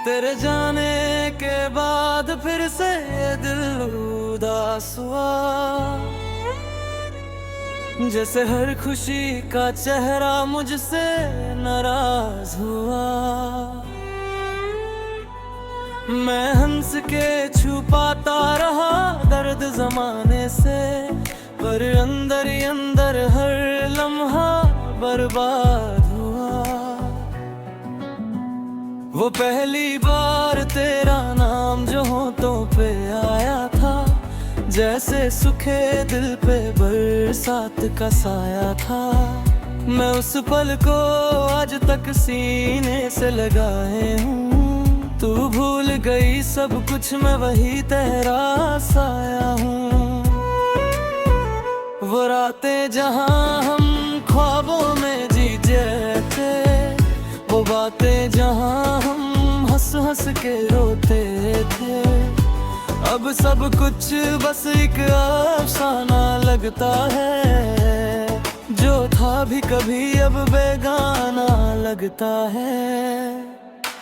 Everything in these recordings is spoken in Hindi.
तेरे जाने के बाद फिर से ये दिल उदास हुआ, जैसे हर खुशी का चेहरा मुझसे नाराज हुआ। मैं हंस के छुपाता रहा दर्द जमाने से, पर अंदर ही अंदर हर लम्हा बर्बाद हुआ। वो पहली बार तेरा नाम जो होठों पे आया था, जैसे सूखे दिल पे बरसात का साया था। मैं उस पल को आज तक सीने से लगाए हूँ। तू भूल गई सब कुछ, मैं वही तेरा साया हूँ। वो रातें जहाँ हम ख्वाबों में जीते थे, वो बातें जहाँ हम हंस हंस के रोते थे। अब सब कुछ बस एक अफसाना लगता है, जो था भी कभी अब बेगाना लगता है।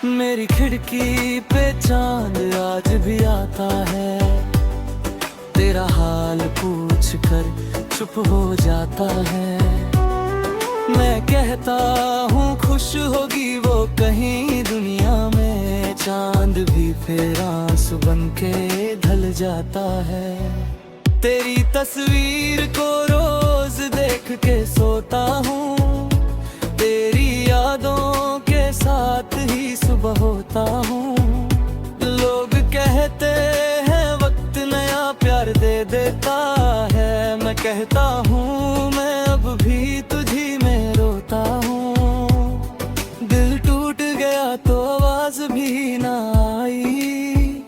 मेरी खिड़की पे चांद आज भी आता है, तेरा हाल पूछ कर चुप हो जाता है। मैं कहता हूँ खुश होगी वो कहीं दुनिया में, चांद भी फिर आंसू बन के ढल जाता है। तेरी तस्वीर को रोज देख के सोता हूँ, तेरी यादों के साथ ही सुबह होता हूँ। लोग कहते हैं वक्त नया प्यार दे देता है, मैं कहता हूँ मैं अब भी तुझी में रोता हूँ। दिल टूट गया तो आवाज भी ना आई,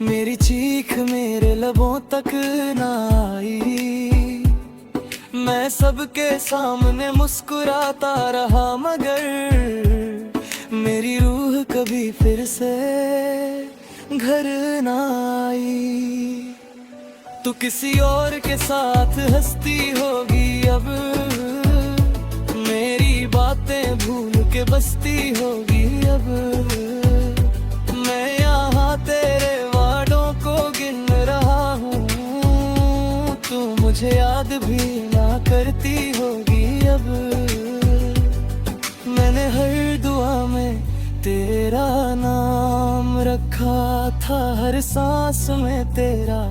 मेरी चीख मेरे लबों तक ना आई। मैं सबके सामने मुस्कुराता रहा, मगर मेरी रूह कभी फिर से घर ना आई। तू किसी और के साथ हंसती होगी अब, मेरी बातें भूल के बसती होगी अब। मैं यहाँ तेरे वादों को गिन रहा हूँ, तू मुझे याद भी ना करती होगी अब। मैंने हर दुआ में तेरा नाम रखा था, हर सांस में तेरा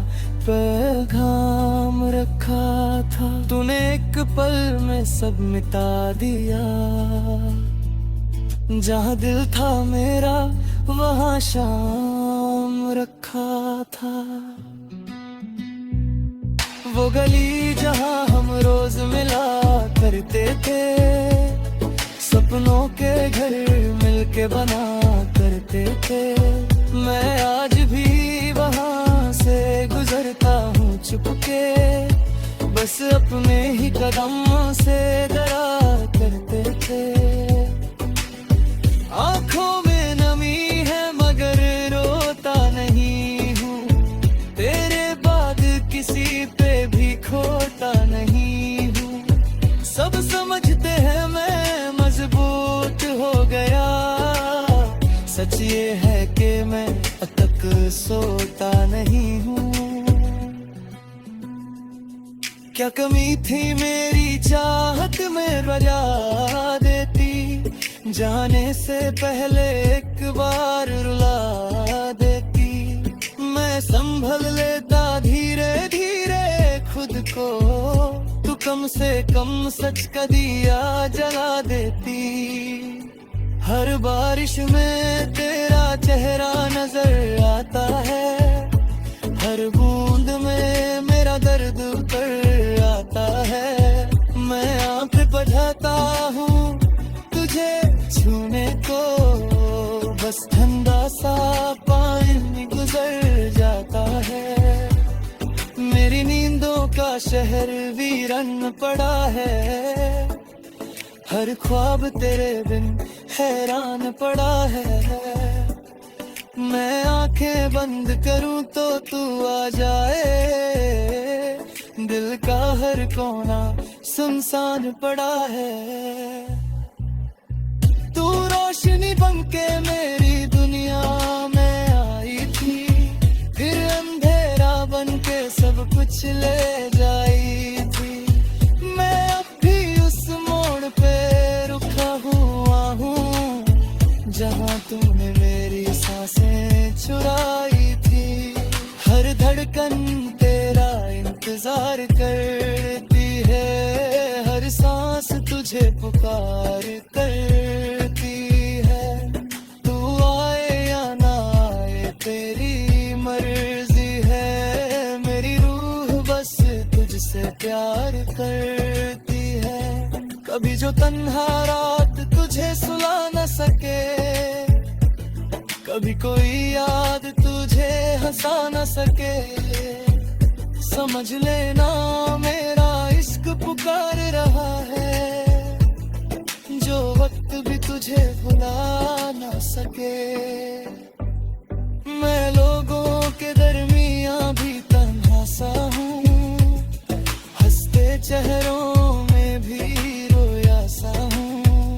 पैगाम रखा था। तूने एक पल में सब मिटा दिया, जहाँ दिल था मेरा वहाँ शाम रखा था। वो गली जहाँ हम रोज मिला करते थे, सपनों के घर मिलके बना करते थे। मैं आज भी वहाँ से गुजरता हूँ चुपके, बस अपने ही कदमों से डरा करते थे। आँखों में नमी है मगर रोता नहीं हूँ, तेरे बाद किसी पे भी खोता नहीं हूँ। सब समझते हैं मैं मजबूत हो गया, सच ये है कि मैं अब तक सोता नहीं हूँ। क्या कमी थी मेरी चाहत में बजा देती, जाने से पहले एक बार रुला देती। मैं संभल लेता धीरे धीरे खुद को, तू कम से कम सच का दिया जला देती। हर बारिश में तेरा चेहरा नजर आता है, हर बूंद में मेरा दर्द उतर आता है। मैं आँख बढ़ाता हूँ तुझे छूने को, बस ठंडा सा पानी गुजर जाता है। मेरी नींदों का शहर वीरन पड़ा है, हर ख्वाब तेरे बिन हैरान पड़ा है। मैं आंखें बंद करूं तो तू आ जाए, दिल का हर कोना सुनसान पड़ा है। तू रोशन रोशनी बनके मेरी दुनिया में आई थी, फिर अंधेरा बनके सब कुछ ले जाई थी। मैं अब भी उस मोड़ पे रुका हुआ हूँ जहाँ तुमने मेरी सांसें चुराई थी। हर धड़कन तेरा इंतजार करती है, हर सांस तुझे पुकार करती है। तू आए या ना आए तेरी मर्जी है, मेरी रूह बस तुझसे प्यार करती है। कभी जो तन्हा रात तुझे सुला न सके, कभी कोई याद तुझे हंसा न सके, समझ लेना मेरा इश्क पुकार रहा है, जो वक्त भी तुझे भुला न सके। मैं लोगों के दरमियां भी तन्हा सा हूँ, हंसते चेहरों में भी रोया सा हूँ।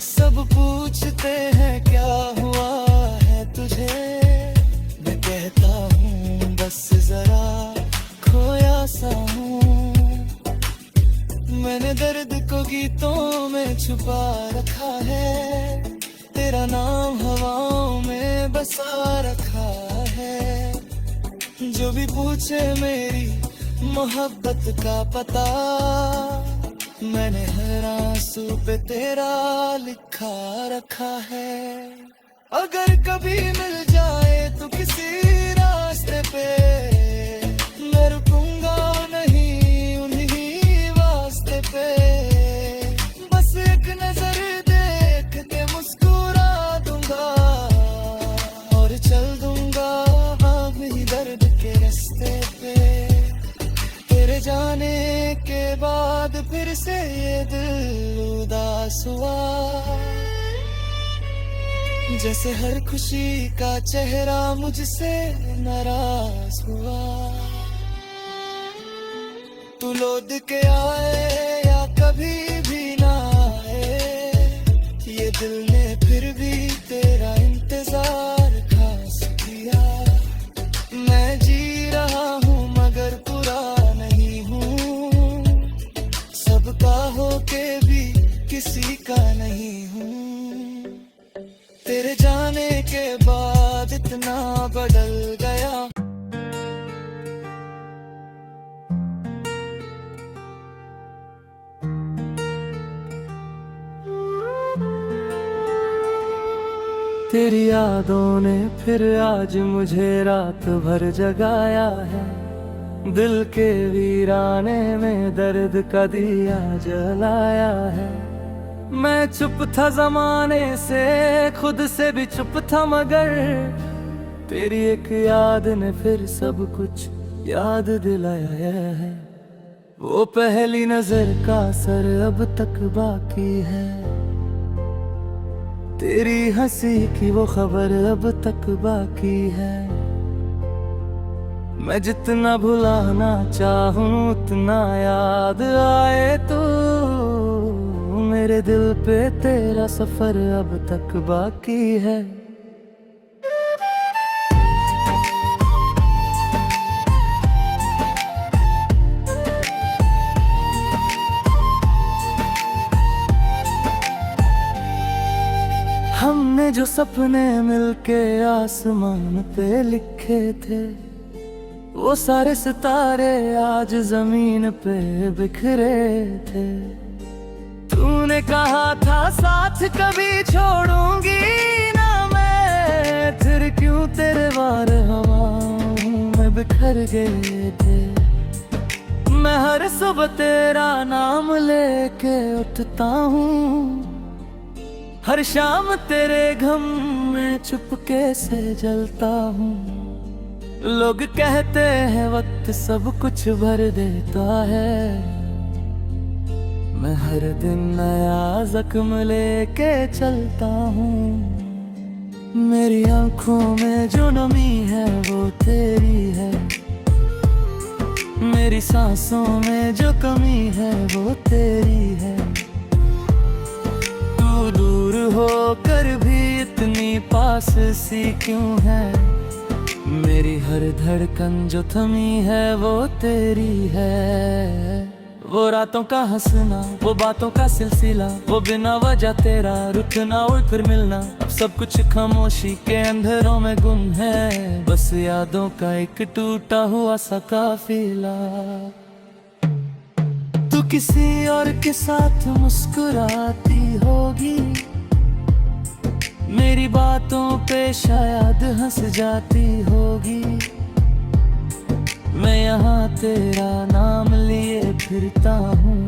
सब पूछते हैं क्या हुआ है तुझे, मैं कहता हूँ बस जरा खोया सा हूँ। मैंने दर्द को गीतों में छुपा रखा है, तेरा नाम हवाओं में बसा रखा है। जो भी पूछे मेरी मोहब्बत का पता, मैंने हर आंसू पे तेरा लिखा रखा है। अगर कभी मिल जाए तो किसी रास्ते पे, मैं रुकूंगा नहीं उन्हीं वास्ते पे। बस एक नजर देख के मुस्कुरा दूंगा और चल दूंगा भी दर्द के रास्ते पे। तेरे जाने के बाद फिर से ये दिल उदास हुआ, जैसे हर खुशी का चेहरा मुझसे नाराज हुआ। तू लौट के आए या कभी भी ना आए, ये दिल ने फिर भी तेरा इंतजार खास किया। मैं जी रहा हूँ मगर पूरा नहीं हूँ, सबका होके भी किसी का नहीं हूँ। तेरे जाने के बाद इतना बदल गया। तेरी यादों ने फिर आज मुझे रात भर जगाया है, दिल के वीराने में दर्द का दिया जलाया है। मैं चुप था जमाने से, खुद से भी चुप था, मगर तेरी एक याद ने फिर सब कुछ याद दिलाया है। वो पहली नजर का असर अब तक बाकी है, तेरी हंसी की वो खबर अब तक बाकी है। मैं जितना भुलाना चाहूं उतना याद आए तू, मेरे दिल पे तेरा सफर अब तक बाकी है। हमने जो सपने मिलके आसमान पे लिखे थे, वो सारे सितारे आज जमीन पे बिखरे थे। तूने कहा था साथ कभी छोड़ूंगी ना मैं, फिर क्यों तेरे वार हवाओं में बिखर गए थे। मैं हर सुबह तेरा नाम लेके उठता हूँ, हर शाम तेरे गम में चुपके से जलता हूँ। लोग कहते हैं वक्त सब कुछ भर देता है, मैं हर दिन नया जख्म लेके चलता हूँ। मेरी आंखों में जो नमी है वो तेरी है, मेरी सांसों में जो कमी है वो तेरी है। तू दूर दूर होकर भी इतनी पास सी क्यों है। मेरी हर धड़कन जो थमी है वो तेरी है। वो रातों का हंसना, वो बातों का सिलसिला, वो बिना वजह तेरा रुकना और फिर मिलना। अब सब कुछ खामोशी के अंधेरों में गुम है, बस यादों का एक टूटा हुआ सा काफिला। तू किसी और के साथ मुस्कुराती होगी, मेरी बातों पे शायद हंस जाती होगी। मैं यहाँ तेरा नाम लिए फिरता हूँ,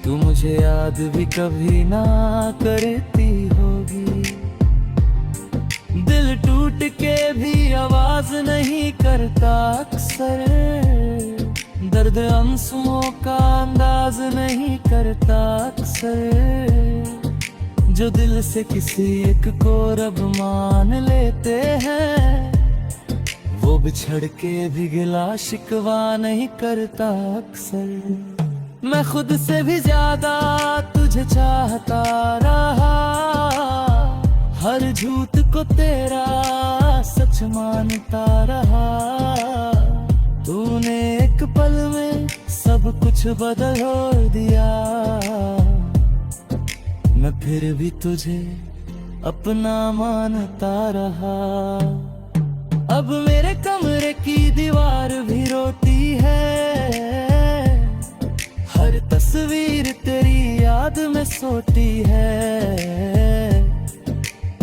तू मुझे याद भी कभी ना करती होगी। दिल टूट के भी आवाज नहीं करता अक्सर, दर्द आंसुओं का अंदाज नहीं करता अक्सर। जो दिल से किसी एक को रब मान लेते हैं, वो बिछड़ के भी गिला शिकवा नहीं करता अक्सर। मैं खुद से भी ज्यादा तुझे चाहता रहा, हर झूठ को तेरा सच मानता रहा। तूने एक पल में सब कुछ बदल दिया, मैं फिर भी तुझे अपना मानता रहा। अब मेरे कमरे की दीवार भी रोती है, हर तस्वीर तेरी याद में सोती है।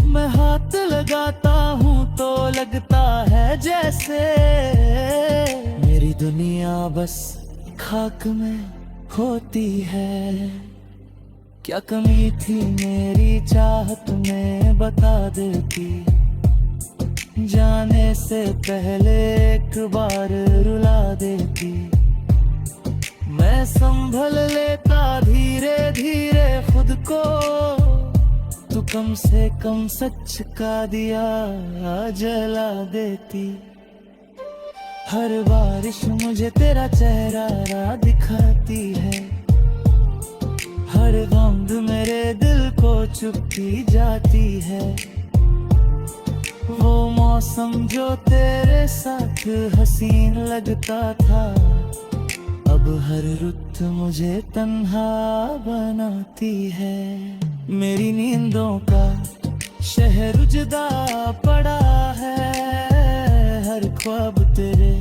मैं हाथ लगाता हूँ तो लगता है जैसे मेरी दुनिया बस खाक में होती है। क्या कमी थी मेरी चाहत में बता देती, जाने से पहले एक बार रुला देती। मैं संभल लेता धीरे धीरे खुद को, तू कम से कम सच का दिया जला देती। हर बारिश मुझे तेरा चेहरा दिखाती है, हर बूंद मेरे दिल को चुपती जाती है। वो मौसम जो तेरे साथ हसीन लगता था, अब हर रुत मुझे तन्हा बनाती है। मेरी नींदों का शहर जुदा पड़ा है, हर ख्वाब तेरे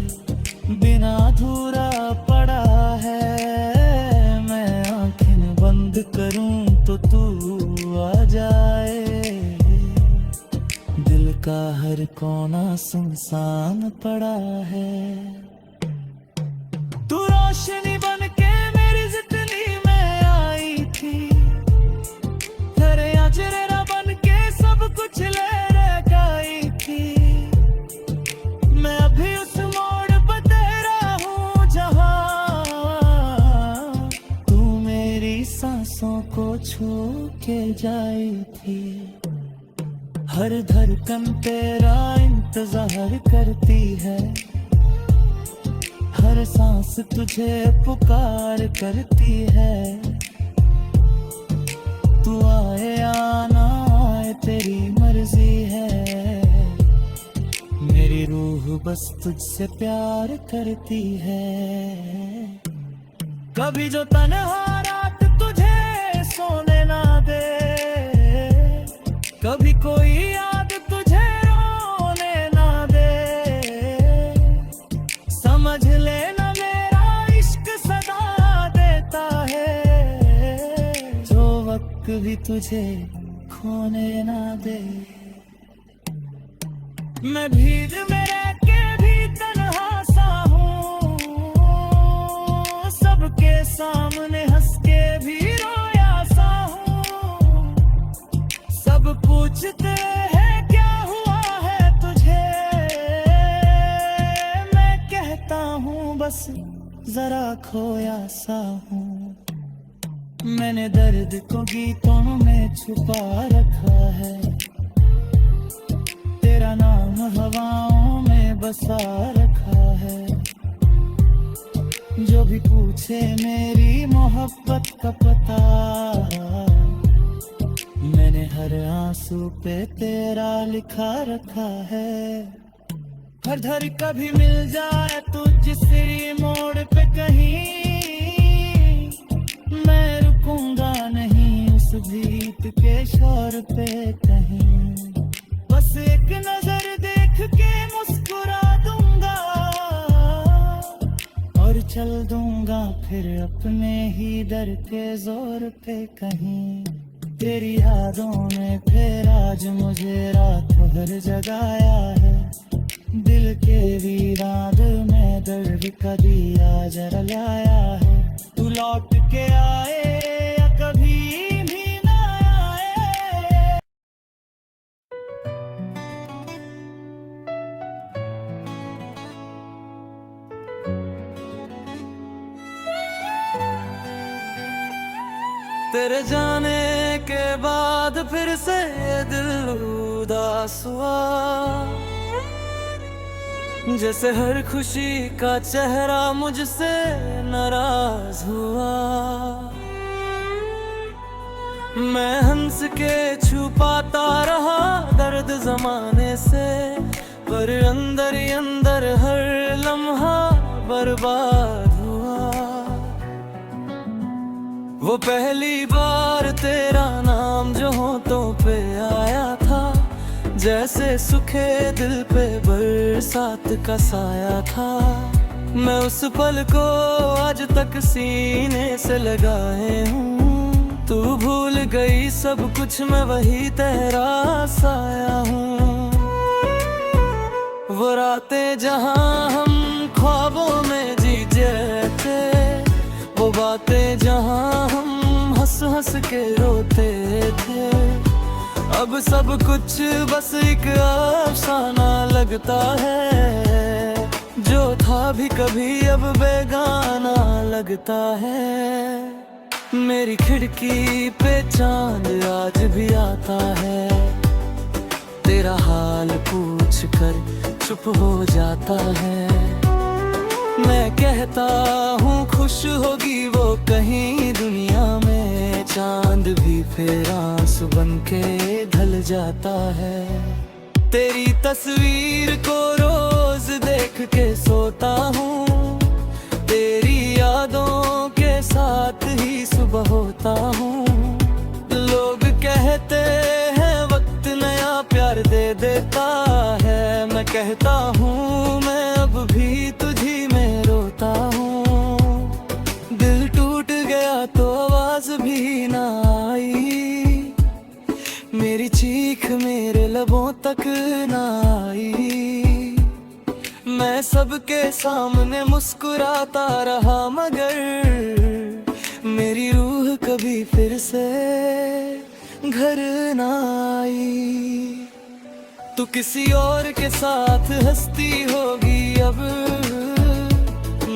बिना अधूरा पड़ा है। मैं आंखें बंद करूं तो तू आ जाए, दिल का हर कोना सुनसान पड़ा है। तू रोशनी बन के मेरी जिंदगी में आई थी, तेरे अजरेरा बन के सब कुछ ले गई थी। मैं अभी उस मोड़ पर तेरा हूँ जहाँ तू मेरी सांसों को छू के जाई थी। हर धड़कन तेरा इंतजार करती है, हर सांस तुझे पुकार करती है। तू आए या ना आए तेरी मर्जी है, मेरी रूह बस तुझसे प्यार करती है। कभी जो तन्हा रात तुझे सोने ना दे, कभी कोई याद तुझे रोने ना दे। समझ लेना मेरा इश्क सदा देता है, जो वक्त भी तुझे खोने ना दे। मैं भीड़ में रह के भी तन्हा सा हूँ, सबके सामने हंस के भी रोया सा हूँ। सब पूछते हैं क्या हुआ है तुझे, मैं कहता हूँ बस जरा खोया सा हूँ। मैंने दर्द को गीतों में छुपा रखा है, तेरा नाम हवाओं में बसा रखा है। जो भी पूछे मेरी मोहब्बत का पता, हर आंसू पे तेरा लिखा रखा है। हर धर कभी मिल जाए तुझसे मोड़ पे कहीं, मैं रुकूंगा नहीं उस गीत के शोर पे कहीं। बस एक नजर देख के मुस्कुरा दूंगा और चल दूंगा फिर अपने ही दर के जोर पे कहीं। तेरी यादों ने फिर आज मुझे रात भर जगाया है। दिल के वीरान में दर्द का दिया जलाया है। तू लौट के आए या कभी भी ना आए। तेरे जाने के बाद फिर से दिल उदास हुआ, जैसे हर खुशी का चेहरा मुझसे नाराज हुआ। मैं हंस के छुपाता रहा दर्द जमाने से, पर अंदर ही अंदर हर लम्हा बर्बाद हुआ। वो पहली बार तेरा नाम जो होठों पे आया था, जैसे सूखे दिल पे बरसात का साया था। मैं उस पल को आज तक सीने से लगाए हूँ। तू भूल गई सब कुछ, मैं वही तेरा साया हूँ। वो रातें जहाँ हम ख्वाबों में जीते थे, वो बातें जहाँ हम हंस हंस के रोते थे। अब सब कुछ बस एक अफसाना लगता है, जो था भी कभी अब बेगाना लगता है। मेरी खिड़की पे चांद आज भी आता है, तेरा हाल पूछ कर चुप हो जाता है। मैं कहता हूँ खुश होगी वो कहीं दुनिया में, चांद भी फिर आंसू बन के ढल जाता है। तेरी तस्वीर को रोज देख के सोता हूँ, तेरी यादों के साथ ही सुबह होता हूँ। लोग कहते हैं वक्त नया प्यार दे देता है, मैं कहता हूँ मैं अब भी तुझी में रोता हूँ। दिल टूट गया तो आवाज भी ना आई, मेरी चीख मेरे लबों तक ना आई। मैं सबके सामने मुस्कुराता रहा, मगर मेरी रूह कभी फिर से घर ना आई। तू किसी और के साथ हंसती होगी अब,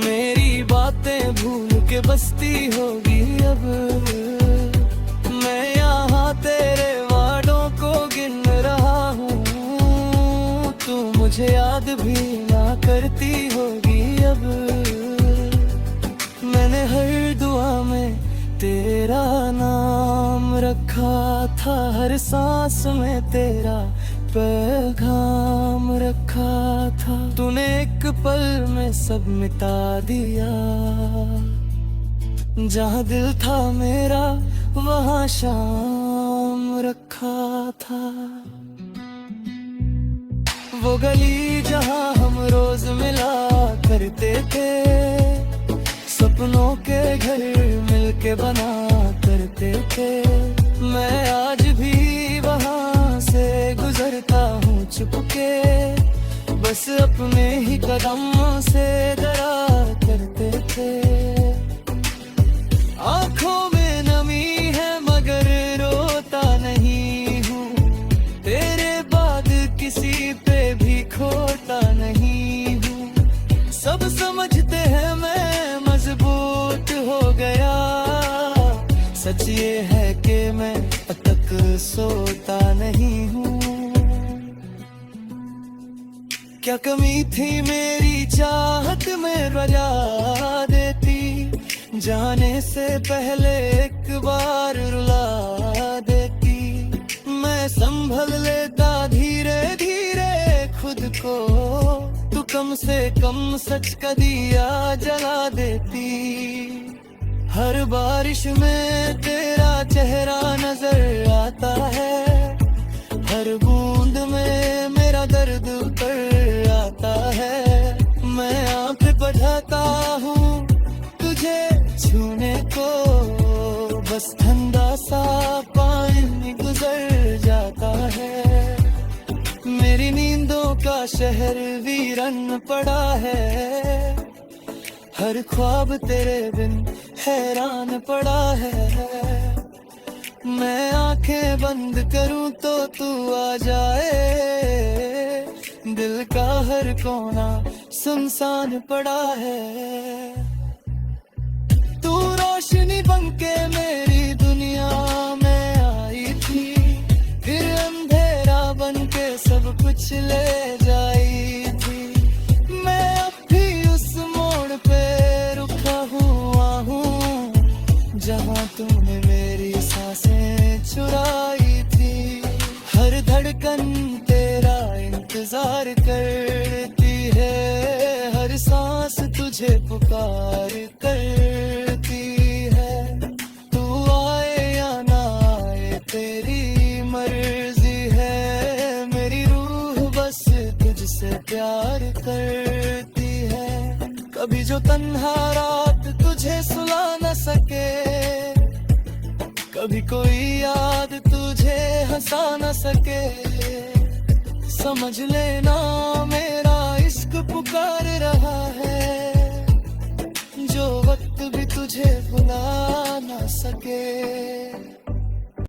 मेरी बातें भूल के बसती होगी अब। मैं यहाँ तेरे वादों को गिन रहा हूँ, तू मुझे याद भी ना करती होगी अब। मैंने हर दुआ में तेरा नाम रखा था, हर सांस में तेरा पैगाम रखा था। तूने एक पल में सब मिटा दिया, जहाँ दिल था मेरा वहाँ शाम रखा था। वो गली जहाँ हम रोज मिला करते थे, सपनों के घर मिलके बना करते थे। मैं आज भी वहाँ से गुजरता हूँ चुपके, बस अपने ही कदम से डरा करते थे। आँखों में नमी है मगर रोता नहीं हूँ, तेरे बाद किसी पे भी खोता नहीं हूँ। सब समझते हैं मैं मजबूत हो गया, सच ये है कि मैं अब तक सोता नहीं हूँ। क्या कमी थी मेरी चाहत में बजा देती, जाने से पहले एक बार रुला देती। मैं संभल लेता धीरे धीरे खुद को, तू कम से कम सच का दिया जला देती। हर बारिश में तेरा चेहरा नजर आता है, हर बूंद में मेरा दर्द उतर आता है। मैं आँख बढ़ाता हूँ तुझे छूने को, बस ठंडा सा पानी गुजर जाता है। मेरी नींदों का शहर वीरन पड़ा है, हर ख्वाब तेरे बिन हैरान पड़ा है। मैं आंखें बंद करूं तो तू आ जाए, दिल का हर कोना सुनसान पड़ा है। तू रोशनी बनके मेरी दुनिया में आई थी, फिर अंधेरा बनके सब कुछ ले जाई थी। मैं अब भी उस मोड़ पे रुका हुआ हूँ, जहाँ तूने मेरी सांसें चुराई थी। हर धड़कन तेरा इंतजार करती है, हर सांस तुझे पुकार करती है। तू आए या ना आए तेरी मर्जी है, मेरी रूह बस तुझसे प्यार करती है। कभी जो तन्हा रात तुझे सुला न सके, कभी कोई याद तुझे हंसा न सके, समझ लेना मेरा इश्क पुकार रहा है, जो वक्त भी तुझे भुला न सके।